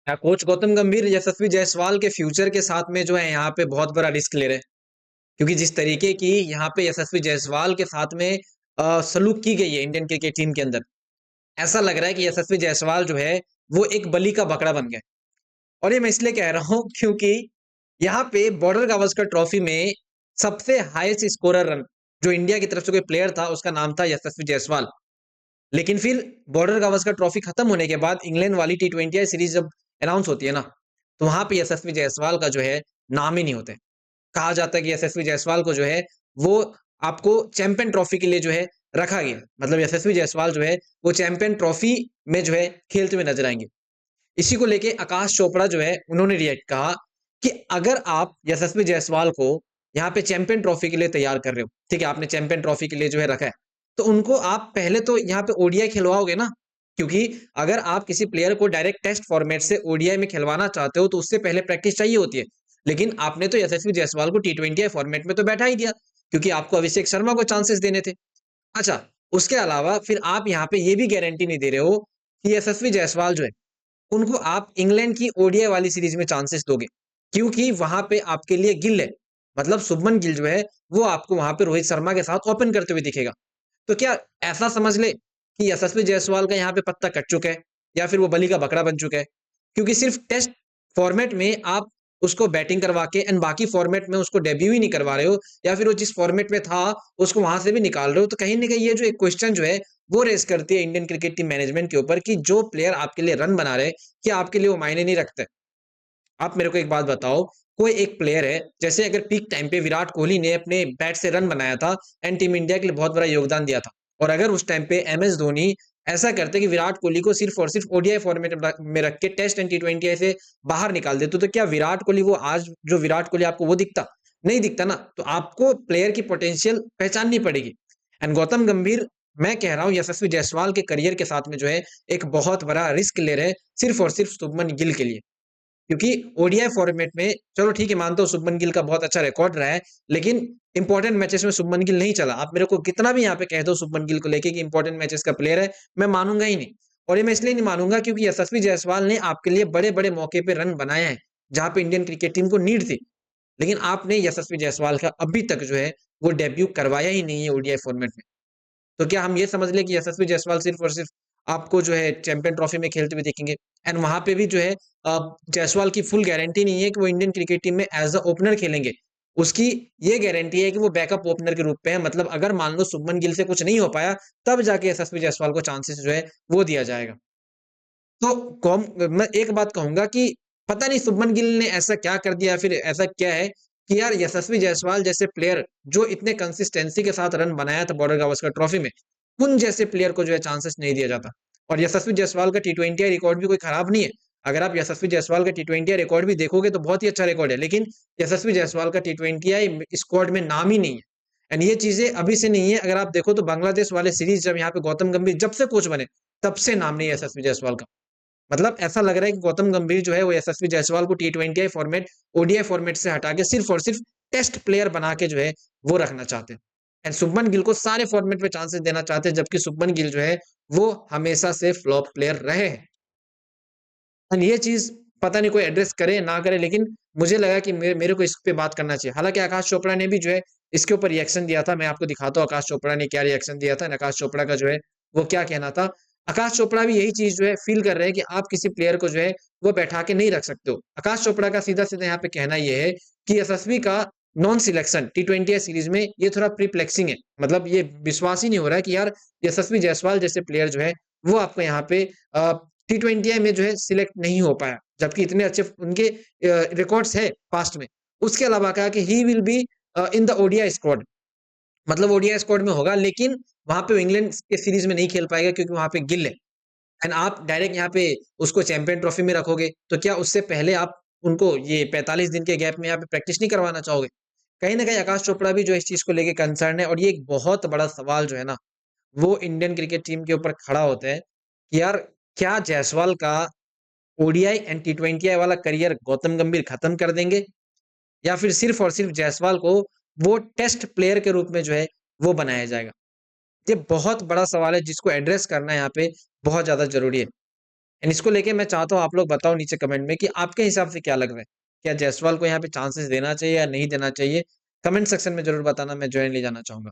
Coach Gautam गंभीर यशस्वी जायसवाल के future के साथ में जो है यहाँ पे बहुत बड़ा रिस्क ले रहे हैं, क्योंकि जिस तरीके की यहाँ पे यशस्वी जायसवाल के साथ में सलूक की गई है इंडियन क्रिकेट टीम के अंदर, ऐसा लग रहा है कि यशस्वी जायसवाल जो है वो एक बलि का बकरा बन गया। और ये मैं इसलिए कह रहा हूँ क्योंकि यहाँ पे बॉर्डर गावस्कर ट्रॉफी में सबसे हाईएस्ट स्कोरर रन जो इंडिया की तरफ से कोई प्लेयर था उसका नाम था यशस्वी जायसवाल। लेकिन फिर बॉर्डर गावस्कर ट्रॉफी खत्म होने के बाद इंग्लैंड वाली T20 सीरीज जब अनाउंस होती है ना, तो वहां पे यशस्वी जायसवाल का जो है नाम ही नहीं होते। कहा जाता है कि यशस्वी जायसवाल को जो है वो आपको चैंपियन ट्रॉफी के लिए जो है रखा गया, मतलब यशस्वी जायसवाल जो है वो चैंपियन ट्रॉफी में जो है खेलते हुए नजर आएंगे। इसी को लेके आकाश चोपड़ा जो है उन्होंने रिएक्ट कहा कि अगर आप यशस्वी जायसवाल को यहाँ पे चैंपियन ट्रॉफी के लिए तैयार कर रहे हो, ठीक है, आपने चैंपियन ट्रॉफी के लिए जो है रखा है, तो उनको आप पहले तो यहाँ पे ओडीआई खिलवाओगे ना। क्योंकि अगर आप किसी प्लेयर को डायरेक्ट टेस्ट फॉर्मेट से ओडीआई में खिलवाना चाहते हो तो उससे पहले प्रैक्टिस चाहिए होती है। लेकिन आपने तो यशस्वी जायसवाल को T20 फॉर्मेट में तो बैठा ही दिया, क्योंकि आपको अभिषेक शर्मा को चांसेस देने थे। अच्छा, उसके अलावा फिर आप यहाँ पे ये भी गारंटी नहीं दे रहे हो कि यशस्वी जायसवाल जो है उनको आप इंग्लैंड की ओडीआई वाली सीरीज में चांसेस दोगे, क्योंकि वहां पे आपके लिए गिल है, मतलब शुभमन गिल जो है वो आपको वहां पे रोहित शर्मा के साथ ओपन करते हुए दिखेगा। तो क्या ऐसा समझ ले कि यशस्वी जायसवाल का यहाँ पे पत्ता कट चुका है, या फिर वो बलि का बकरा बन चुका है, क्योंकि सिर्फ टेस्ट फॉर्मेट में आप उसको बैटिंग करवा के एंड बाकी फॉर्मेट में उसको डेब्यू ही नहीं करवा रहे हो, या फिर वो जिस फॉर्मेट में था उसको वहां से भी निकाल रहे हो, तो कहीं ना कहीं ये जो एक क्वेश्चन जो है वो रेस करती है इंडियन क्रिकेट टीम मैनेजमेंट के ऊपर कि जो प्लेयर आपके लिए रन बना रहे, क्या आपके लिए वो मायने नहीं रखते। आप मेरे को एक बात बताओ, कोई एक प्लेयर है, जैसे अगर पीक टाइम पे विराट कोहली ने अपने बैट से रन बनाया था एंड टीम इंडिया के लिए बहुत बड़ा योगदान दिया था, और अगर उस टाइम पे एमएस धोनी ऐसा करते कि विराट कोहली को सिर्फ और सिर्फ ओडीआई फॉर्मेट में रख के टेस्ट एंड T20 से बाहर निकाल देते, तो क्या विराट कोहली वो आज जो विराट कोहली आपको वो दिखता? नहीं दिखता ना। तो आपको प्लेयर की पोटेंशियल पहचाननी पड़ेगी। एंड गौतम गंभीर, मैं कह रहा हूं यशस्वी जायसवाल के करियर के साथ में जो है एक बहुत बड़ा रिस्क ले रहे हैं, सिर्फ और सिर्फ शुभमन गिल के लिए। क्योंकि ओडीआई फॉर्मेट में चलो ठीक है, मानता हूं शुभमन गिल का बहुत अच्छा रिकॉर्ड रहा है, लेकिन इंपॉर्टेंट मैचेस में शुभमन गिल नहीं चला। आप मेरे को कितना भी यहाँ पे कह दो शुभमन गिल को लेके कि इंपॉर्टेंट मैचेस का प्लेयर है, मैं मानूंगा ही नहीं। और ये मैं इसलिए नहीं मानूंगा क्योंकि यशस्वी जायसवाल ने आपके लिए बड़े बड़े मौके पे रन बनाए हैं, जहां पे इंडियन क्रिकेट टीम को नीड थी। लेकिन आपने यशस्वी जायसवाल का अभी तक जो है वो डेब्यू करवाया ही नहीं है ओडीआई फॉर्मेट में। तो क्या हम ये समझ लें कि यशस्वी जायसवाल सिर्फ और सिर्फ आपको जो है चैंपियन ट्रॉफी में खेलते हुए देखेंगे? एंड वहां पे भी जो है जायसवाल की फुल गारंटी नहीं है कि वो इंडियन क्रिकेट टीम में एज अ ओपनर खेलेंगे। उसकी ये गारंटी है कि वो बैकअप ओपनर के रूप में है, मतलब अगर मान लो शुभमन गिल से कुछ नहीं हो पाया, तब जाके यशस्वी जायसवाल को चांसेस जो है वो दिया जाएगा। तो मैं एक बात कहूंगा कि पता नहीं शुभमन गिल ने ऐसा क्या कर दिया, फिर ऐसा क्या है कि यार यशस्वी जायसवाल जैसे प्लेयर जो इतने कंसिस्टेंसी के साथ रन बनाया था बॉर्डर गावस्कर ट्रॉफी में, उन जैसे प्लेयर को जो है चांसेस नहीं दिया जाता। और यशस्वी जायसवाल का T20 रिकॉर्ड भी कोई खराब नहीं है। अगर आप यशस्वी जायसवाल का T20 रिकॉर्ड भी देखोगे तो बहुत ही अच्छा रिकॉर्ड है, लेकिन यशस्वी जायसवाल का T20 स्क्वाड में नाम ही नहीं है। एंड ये चीजें अभी से नहीं है, अगर आप देखो तो बांग्लादेश वाले सीरीज जब यहाँ पे गौतम गंभीर जब से कोच बने, तब से नाम नहीं है यशस्वी जायसवाल का। मतलब ऐसा लग रहा है कि गौतम गंभीर जो है वो यशस्वी जायसवाल को T20 फॉर्मेट ओडीआई फॉर्मेट से हटा के सिर्फ और सिर्फ टेस्ट प्लेयर बना के जो है वो रखना चाहते हैं। एंड शुभमन गिल को सारे फॉर्मेट में चांसेस देना चाहते हैं, जबकि शुभमन गिल जो है वो हमेशा से फ्लॉप प्लेयर रहे हैं। एंड ये चीज पता नहीं कोई एड्रेस करे ना करे, लेकिन मुझे लगा कि मेरे को इस पे बात करना चाहिए। हालांकि आकाश चोपड़ा ने भी जो है इसके ऊपर रिएक्शन दिया था, मैं आपको दिखाता हूँ आकाश चोपड़ा ने क्या रिएक्शन दिया था। आकाश चोपड़ा का जो है वो क्या कहना था। आकाश चोपड़ा भी यही चीज जो है फील कर रहे हैं कि आप किसी प्लेयर को जो है वो बैठा के नहीं रख सकते हो। आकाश चोपड़ा का सीधा सीधा यहाँ पे कहना यह है कि यशस्वी का नॉन सिलेक्शन T20 सीरीज में ये थोड़ा प्रीप्लेक्सिंग है, मतलब ये विश्वास ही नहीं हो रहा है कि यार यशस्वी जायसवाल जैसे प्लेयर जो है वो आपको यहाँ पे T20 में जो है सिलेक्ट नहीं हो पाया, जबकि इतने अच्छे उनके रिकॉर्ड्स है पास्ट में। उसके अलावा कहा कि he will be in the ODI squad, मतलब ओडीआई स्क्वाड में होगा, लेकिन वहां पे इंग्लैंड के सीरीज में नहीं खेल पाएगा क्योंकि वहां पे गिल है। एंड आप डायरेक्ट यहाँ पे उसको चैंपियन ट्रॉफी में रखोगे, तो क्या उससे पहले आप उनको ये 45 दिन के गैप में यहाँ पे प्रैक्टिस नहीं करवाना चाहोगे? कहीं ना कहीं आकाश चोपड़ा भी जो इस चीज को लेके कंसर्न है, और ये एक बहुत बड़ा सवाल जो है ना वो इंडियन क्रिकेट टीम के ऊपर खड़ा होता है कि यार क्या जायसवाल का ओडीआई एंड T20 वाला करियर गौतम गंभीर खत्म कर देंगे, या फिर सिर्फ और सिर्फ जायसवाल को वो टेस्ट प्लेयर के रूप में जो है वो बनाया जाएगा? ये बहुत बड़ा सवाल है जिसको एड्रेस करना यहाँ पे बहुत ज्यादा जरूरी है। एंड इसको लेके मैं चाहता हूँ आप लोग बताओ नीचे कमेंट में कि आपके हिसाब से क्या लग रहा है? क्या जायसवाल को यहाँ पे चांसेस देना चाहिए या नहीं देना चाहिए? कमेंट सेक्शन में ज़रूर बताना, मैं जॉइन ले जाना चाहूँगा।